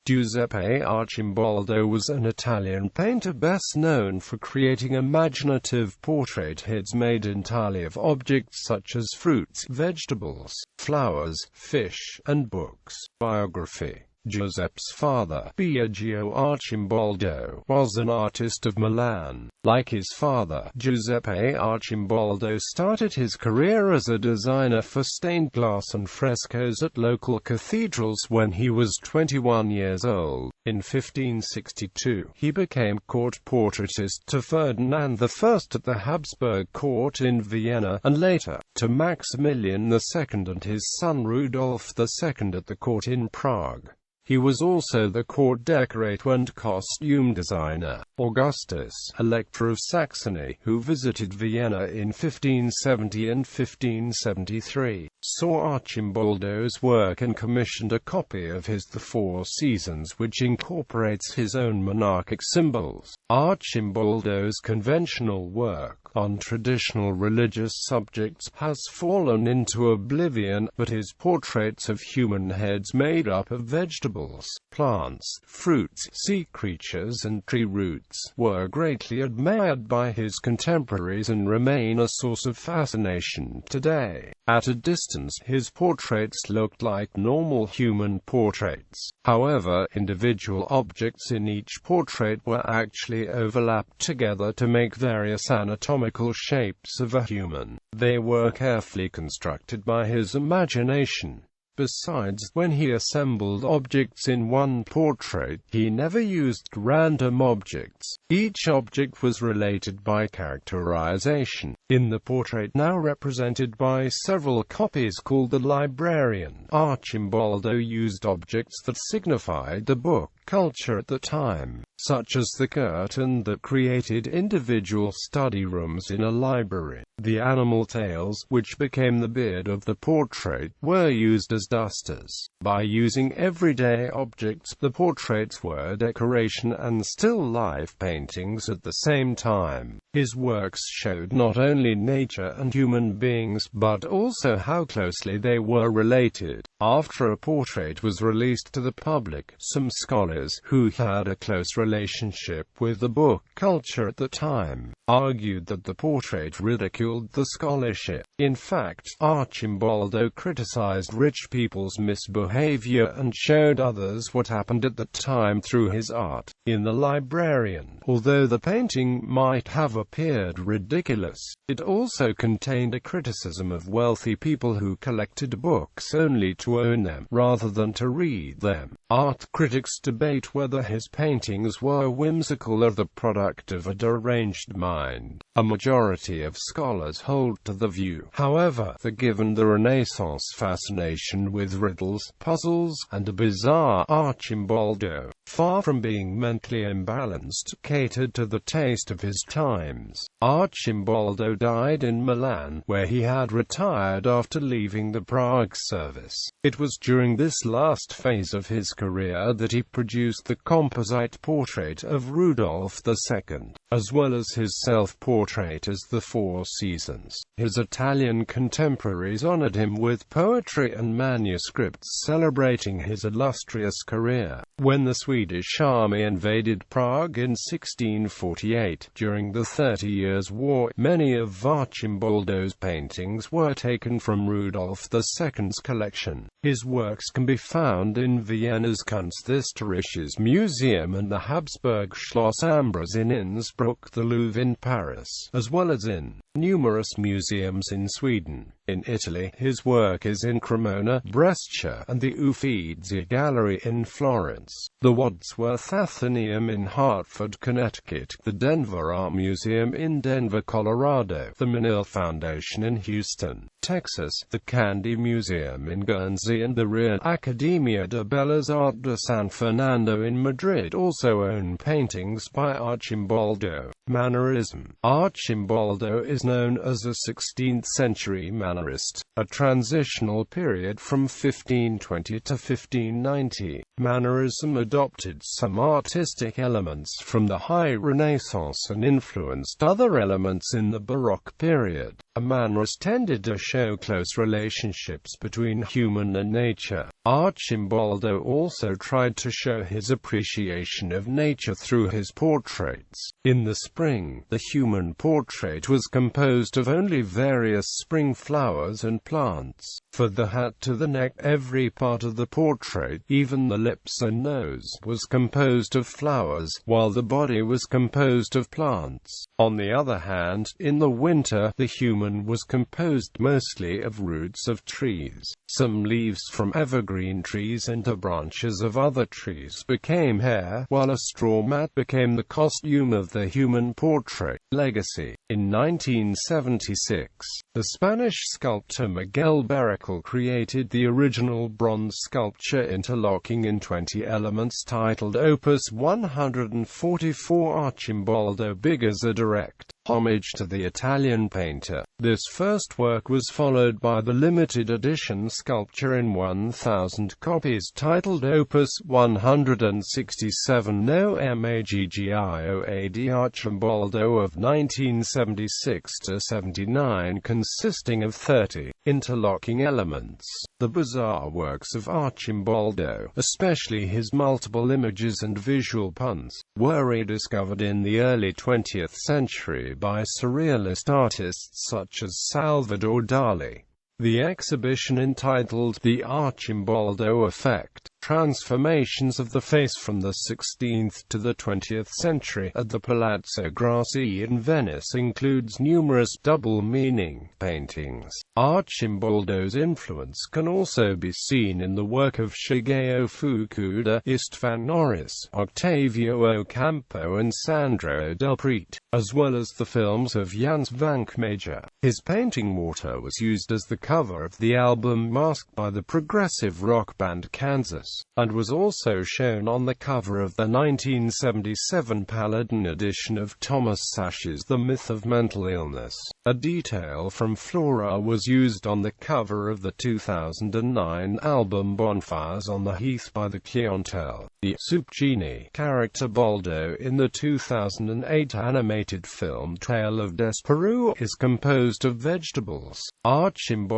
Giuseppe Arcimboldo was an Italian painter best known for creating imaginative portraits made entirely of objects such as fruits, vegetables, flowers, fish, and books. Biography. Giuseppe's father, Biagio Arcimboldo, was an artist of Milan. Like his father, Giuseppe Arcimboldo started his career as a designer for stained glass and frescoes at local cathedrals when he was 21 years old. In 1562, he became court portraitist to Ferdinand I at the Habsburg court in Vienna, and later, to Maximilian II and his son Rudolf II at the court in Prague. He was also the court decorator and costume designer. Augustus, Elector of Saxony, who visited Vienna in 1570 and 1573, saw Arcimboldo's work and commissioned a copy of his The Four Seasons, which incorporates his own monarchic symbols. Arcimboldo's conventional work on traditional religious subjects has fallen into oblivion, but his portraits of human heads made up of vegetables, plants, fruits, sea creatures and tree roots were greatly admired by his contemporaries and remain a source of fascination today. At a distance, his portraits looked like normal human portraits. However, individual objects in each portrait were actually overlapped together to make various anatomical shapes of a human. They were carefully constructed by his imagination. Besides, when he assembled objects in one portrait, he never used random objects. Each object was related by characterization. In the portrait now represented by several copies called the Librarian, Arcimboldo used objects that signified the book culture at the time, such as the curtain that created individual study rooms in a library. The animal tails, which became the beard of the portrait, were used as dusters. By using everyday objects, the portraits were decoration and still life paintings at the same time. His works showed not only nature and human beings, but also how closely they were related. After a portrait was released to the public, some scholars, who had a close relationship with the book culture at the time, argued that the portrait ridiculed the scholarship. In fact, Arcimboldo criticized rich people's misbehavior and showed others what happened at the time through his art. In The Librarian, although the painting might have appeared ridiculous, it also contained a criticism of wealthy people who collected books only to own them, rather than to read them. Art critics debate whether his paintings were whimsical or the product of a deranged mind. A majority of scholars hold to the view, however, that given the Renaissance fascination with riddles, puzzles, and a bizarre, Arcimboldo, far from being mentally imbalanced, catered to the taste of his times. Arcimboldo died in Milan, where he had retired after leaving the Prague service. It was during this last phase of his career that he produced the composite portrait of Rudolf II, as well as his self-portrait as The Four Seasons. His Italian contemporaries honored him with poetry and manuscripts celebrating his illustrious career. When the Swedish army invaded Prague in 1648, during the 30 Years' War, many of Arcimboldo's paintings were taken from Rudolf II's collection. His works can be found in Vienna's Kunsthistorisches Museum and the Habsburg Schloss Ambras in Innsbruck, the Louvre in Paris, as well as in numerous museums in Sweden. In Italy, his work is in Cremona, Brescia, and the Uffizi Gallery in Florence, the Wadsworth Atheneum in Hartford, Connecticut, the Denver Art Museum in Denver, Colorado, the Menil Foundation in Houston, Texas, the Candy Museum in Guernsey, and the Real Academia de Bellas Artes de San Fernando in Madrid also own paintings by Arcimboldo. Mannerism. Arcimboldo is known as a 16th-century mannerist, a transitional period from 1520 to 1590. Mannerism adopted some artistic elements from the High Renaissance and influenced other elements in the Baroque period. A mannerist tended to show close relationships between human and nature. Arcimboldo also tried to show his appreciation of nature through his portraits. In the spring, the human portrait was composed of only various spring flowers and plants. For the hat to the neck, every part of the portrait, even the lips and nose, was composed of flowers, while the body was composed of plants. On the other hand, in the winter, the human was composed mostly of roots of trees. Some leaves from evergreen trees and the branches of other trees became hair, while a straw mat became the costume of the human portrait. Legacy. In 1976, the Spanish sculptor Miguel Berrocal created the original bronze sculpture interlocking in 20 elements titled Opus 144. Arcimboldo big as a direct homage to the Italian painter. This first work was followed by the limited edition sculpture in 1,000 copies titled Opus 167 No Maggioad Arcimboldo of 1976–79, consisting of 30 interlocking elements. The bizarre works of Arcimboldo, especially his multiple images and visual puns, were rediscovered in the early 20th century by surrealist artists such as Salvador Dali. The exhibition, entitled The Arcimboldo Effect, Transformations of the Face from the 16th to the 20th Century, at the Palazzo Grassi in Venice, includes numerous double-meaning paintings. Arcimboldo's influence can also be seen in the work of Shigeo Fukuda, Istvan Norris, Octavio Ocampo and Sandro Del Prete, as well as the films of Jan Svankmajer. His painting Water was used as the cover of the album Masked by the progressive rock band Kansas, and was also shown on the cover of the 1977 Paladin edition of Thomas Sachs's The Myth of Mental Illness. A detail from Flora was used on the cover of the 2009 album Bonfires on the Heath by the Clientele. The Soup Genie character Boldo in the 2008 animated film Tale of Desperu is composed of vegetables. Arcimboldo's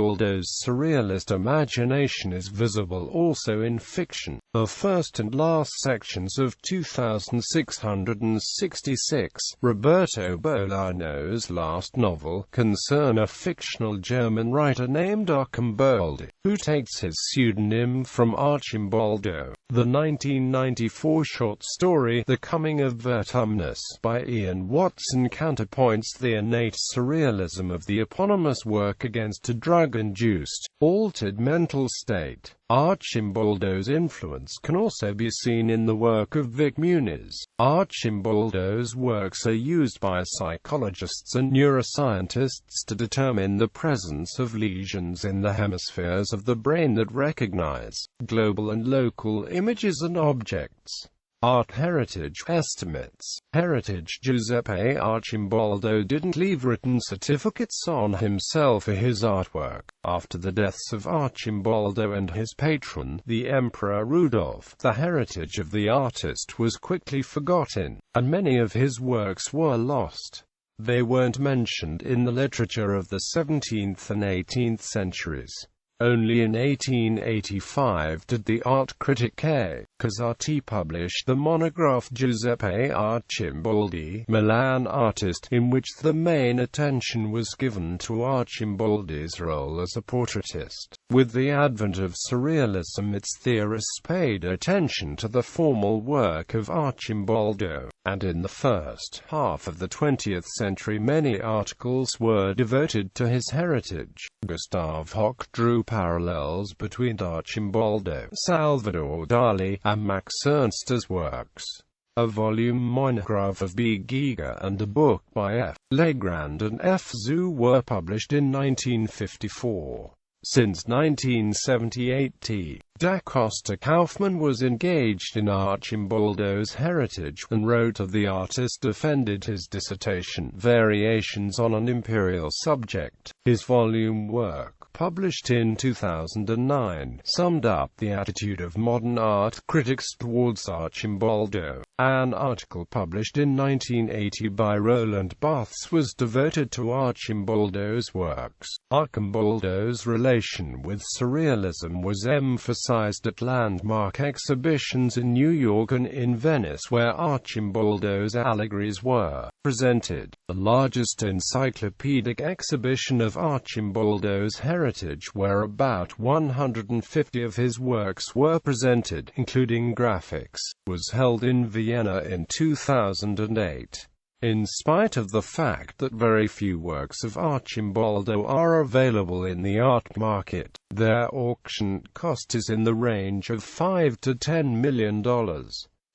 surrealist imagination is visible also in fiction. The first and last sections of 2666, Roberto Bolaño's last novel, concern a fictional German writer named Arcimboldo, who takes his pseudonym from Arcimboldo. The 1994 short story The Coming of Vertumnus by Ian Watson counterpoints the innate surrealism of the eponymous work against a drug-induced, altered mental state. Arcimboldo's influence can also be seen in the work of Vic Muniz. Arcimboldo's works are used by psychologists and neuroscientists to determine the presence of lesions in the hemispheres of the brain that recognize global and local images and objects. Art heritage estimates. Heritage. Giuseppe Arcimboldo didn't leave written certificates on himself for his artwork. After the deaths of Arcimboldo and his patron, the Emperor Rudolph, the heritage of the artist was quickly forgotten, and many of his works were lost. They weren't mentioned in the literature of the 17th and 18th centuries. Only in 1885 did the art critic A. Casati publish the monograph Giuseppe Arcimboldi, Milan Artist, in which the main attention was given to Arcimboldi's role as a portraitist. With the advent of surrealism, its theorists paid attention to the formal work of Arcimboldo, and in the first half of the 20th century many articles were devoted to his heritage. Gustav Hock drew parallels between Arcimboldo, Salvador Dali, and Max Ernst's works. A volume monograph of B. Giga and a book by F. Legrand and F. Zou were published in 1954. Since 1978, T. Da Costa Kaufmann was engaged in Arcimboldo's heritage, and wrote of the artist defended his dissertation, Variations on an Imperial Subject. His volume work, published in 2009, summed up the attitude of modern art critics towards Arcimboldo. An article published in 1980 by Roland Barthes was devoted to Arcimboldo's works. Arcimboldo's relation with surrealism was emphasized at landmark exhibitions in New York and in Venice, where Arcimboldo's allegories were presented. The largest encyclopedic exhibition of Arcimboldo's heritage, where about 150 of his works were presented, including graphics, was held in Vienna in 2008. In spite of the fact that very few works of Arcimboldo are available in the art market, their auction cost is in the range of $5 to $10 million.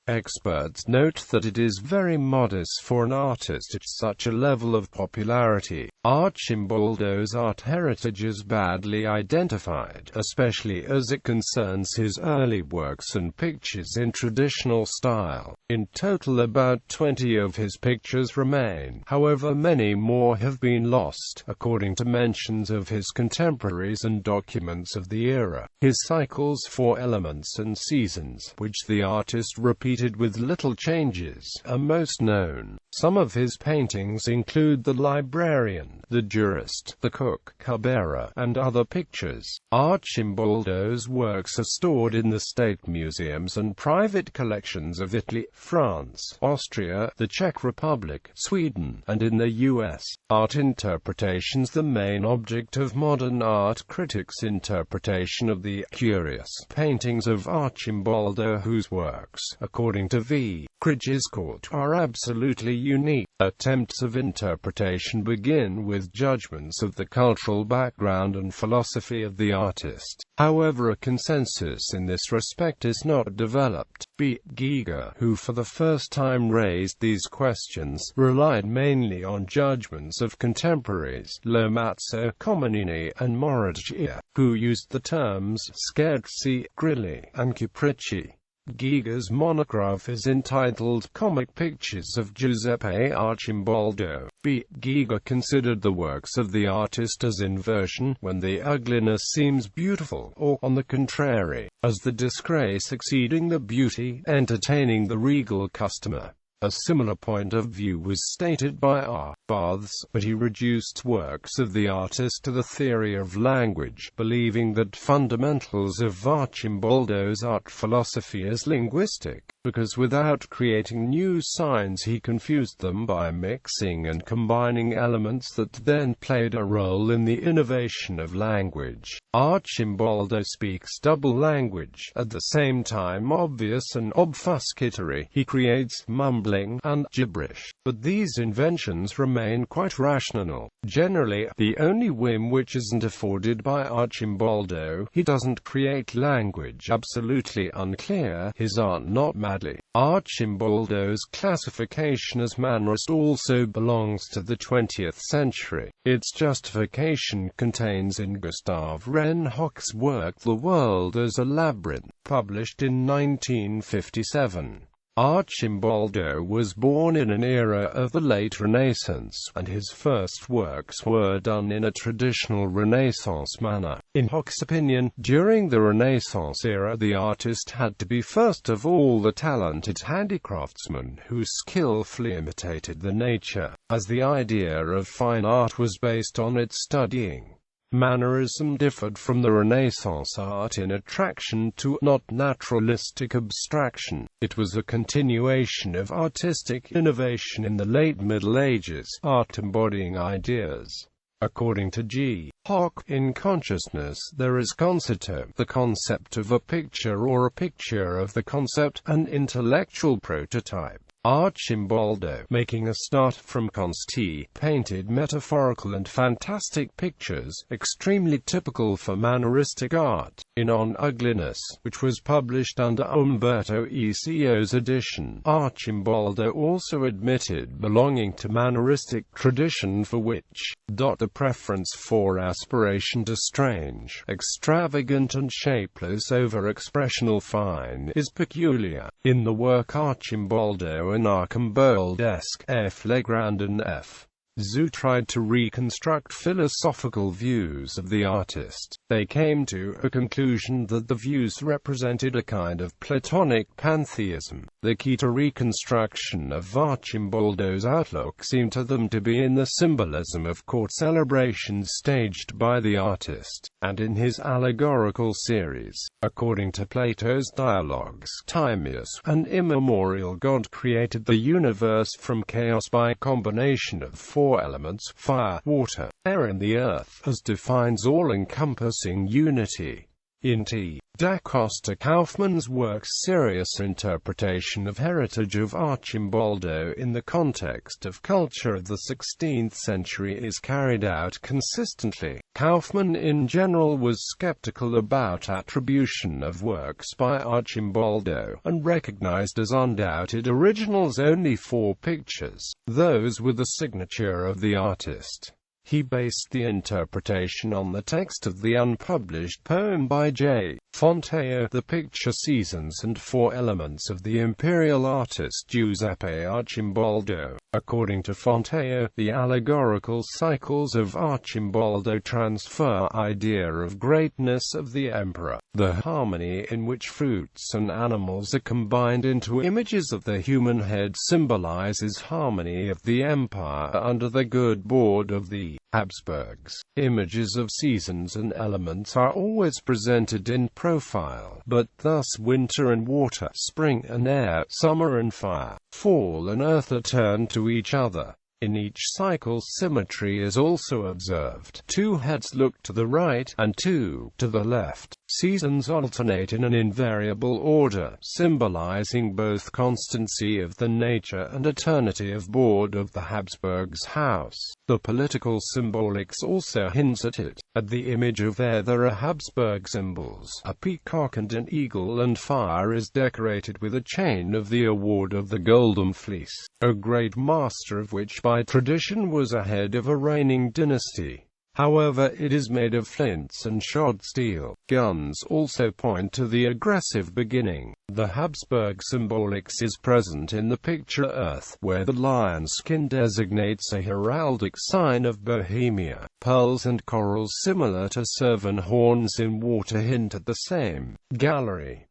Experts note that it is very modest for an artist at such a level of popularity. Arcimboldo's art heritage is badly identified, especially as it concerns his early works and pictures in traditional style. In total, about 20 of his pictures remain. However, many more have been lost, according to mentions of his contemporaries and documents of the era. His cycles for elements and seasons, which the artist repeated with little changes, are most known. Some of his paintings include the librarian, the jurist, the cook, Cabrera, and other pictures. Arcimboldo's works are stored in the state museums and private collections of Italy, France, Austria, the Czech Republic, Sweden, and in the US. Art interpretations. The main object of modern art critics' interpretation of the curious paintings of Arcimboldo, whose works, according to V. Krigiscourt, are absolutely unique. Attempts of interpretation begin with judgments of the cultural background and philosophy of the artist. However, a consensus in this respect is not developed. B. Giger, who for the first time raised these questions, relied mainly on judgments of contemporaries, Lomazzo, Comenini, and Moraggia, who used the terms scherzi, grilli, and capricci. Giger's monograph is entitled Comic Pictures of Giuseppe Arcimboldo. B. Giger considered the works of the artist as inversion, when the ugliness seems beautiful, or, on the contrary, as the disgrace exceeding the beauty, entertaining the regal customer. A similar point of view was stated by R. Barthes, but he reduced works of the artist to the theory of language, believing that fundamentals of Arcimboldo's art philosophy is linguistic, because without creating new signs he confused them by mixing and combining elements that then played a role in the innovation of language. Arcimboldo speaks double language, at the same time obvious and obfuscatory. He creates mumbling and gibberish, but these inventions remain quite rational. Generally, the only whim which isn't afforded by Arcimboldo, he doesn't create language absolutely unclear, his art not madly. Arcimboldo's classification as mannerist also belongs to the 20th century. Its justification contains in Gustav Reinhock's work The World as a Labyrinth, published in 1957. Arcimboldo was born in an era of the late Renaissance, and his first works were done in a traditional Renaissance manner. In Hock's opinion, during the Renaissance era the artist had to be first of all the talented handicraftsman who skillfully imitated the nature, as the idea of fine art was based on its studying. Mannerism differed from the Renaissance art in attraction to, not naturalistic abstraction. It was a continuation of artistic innovation in the late Middle Ages, art embodying ideas. According to G. Hock, in consciousness there is concetto, the concept of a picture or a picture of the concept, an intellectual prototype. Arcimboldo, making a start from concetti, painted metaphorical and fantastic pictures, extremely typical for manneristic art. In On Ugliness, which was published under Umberto Eco's edition, Arcimboldo also admitted belonging to manneristic tradition for which the preference for aspiration to strange, extravagant and shapeless over-expressional fine is peculiar. In the work Arcimboldo and Arcimboldesque, F. Legrand and F. Zhu tried to reconstruct philosophical views of the artist. They came to a conclusion that the views represented a kind of Platonic pantheism. The key to reconstruction of Arcimboldo's outlook seemed to them to be in the symbolism of court celebrations staged by the artist, and in his allegorical series. According to Plato's dialogues, Timaeus, an immemorial god, created the universe from chaos by a combination of four elements: fire, water, air and the earth, as defines all-encompassing unity. In T. Da Costa Kaufmann's work Serious Interpretation of Heritage of Arcimboldo in the Context of Culture of the 16th Century is carried out consistently. Kaufmann in general was skeptical about attribution of works by Arcimboldo, and recognized as undoubted originals only 4 pictures. Those were the signature of the artist. He based the interpretation on the text of the unpublished poem by J. Fonteo, The Picture Seasons and 4 Elements of the imperial artist Giuseppe Arcimboldo. According to Fonteo, the allegorical cycles of Arcimboldo transfer idea of greatness of the emperor. The harmony in which fruits and animals are combined into images of the human head symbolizes harmony of the empire under the good board of the Habsburgs. Images of seasons and elements are always presented in profile, but thus winter and water, spring and air, summer and fire, fall and earth are turned to each other. In each cycle symmetry is also observed. 2 heads look to the right, and 2 to the left. Seasons alternate in an invariable order, symbolizing both constancy of the nature and eternity of board of the Habsburgs' house. The political symbolics also hints at it. At the image of air there are Habsburg symbols, a peacock and an eagle, and fire is decorated with a chain of the award of the Golden Fleece, a great master of which by tradition was a head of a reigning dynasty. However, it is made of flints and shod steel. Guns also point to the aggressive beginning. The Habsburg symbolics is present in the picture Earth, where the lion skin designates a heraldic sign of Bohemia. Pearls and corals similar to serpent horns in water hint at the same. Gallery.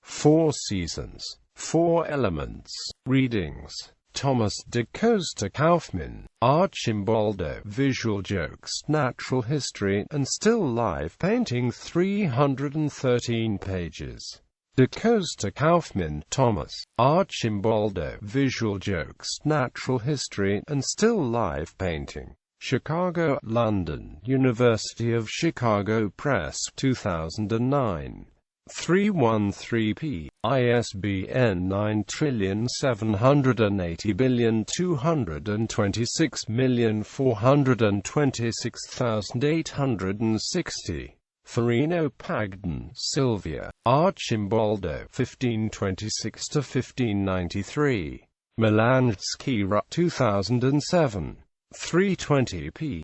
4 seasons. 4 elements. Readings: Thomas da Costa Kaufmann, Arcimboldo, Visual Jokes, Natural History, and Still Life Painting, 313 pages. Da Costa Kaufmann, Thomas, Arcimboldo, Visual Jokes, Natural History, and Still Life Painting. Chicago, London, University of Chicago Press, 2009. 313p. ISBN 9780226426860. Farino Pagden, Sylvia. Arcimboldo, 1526–1593. Milan 2007. 320p.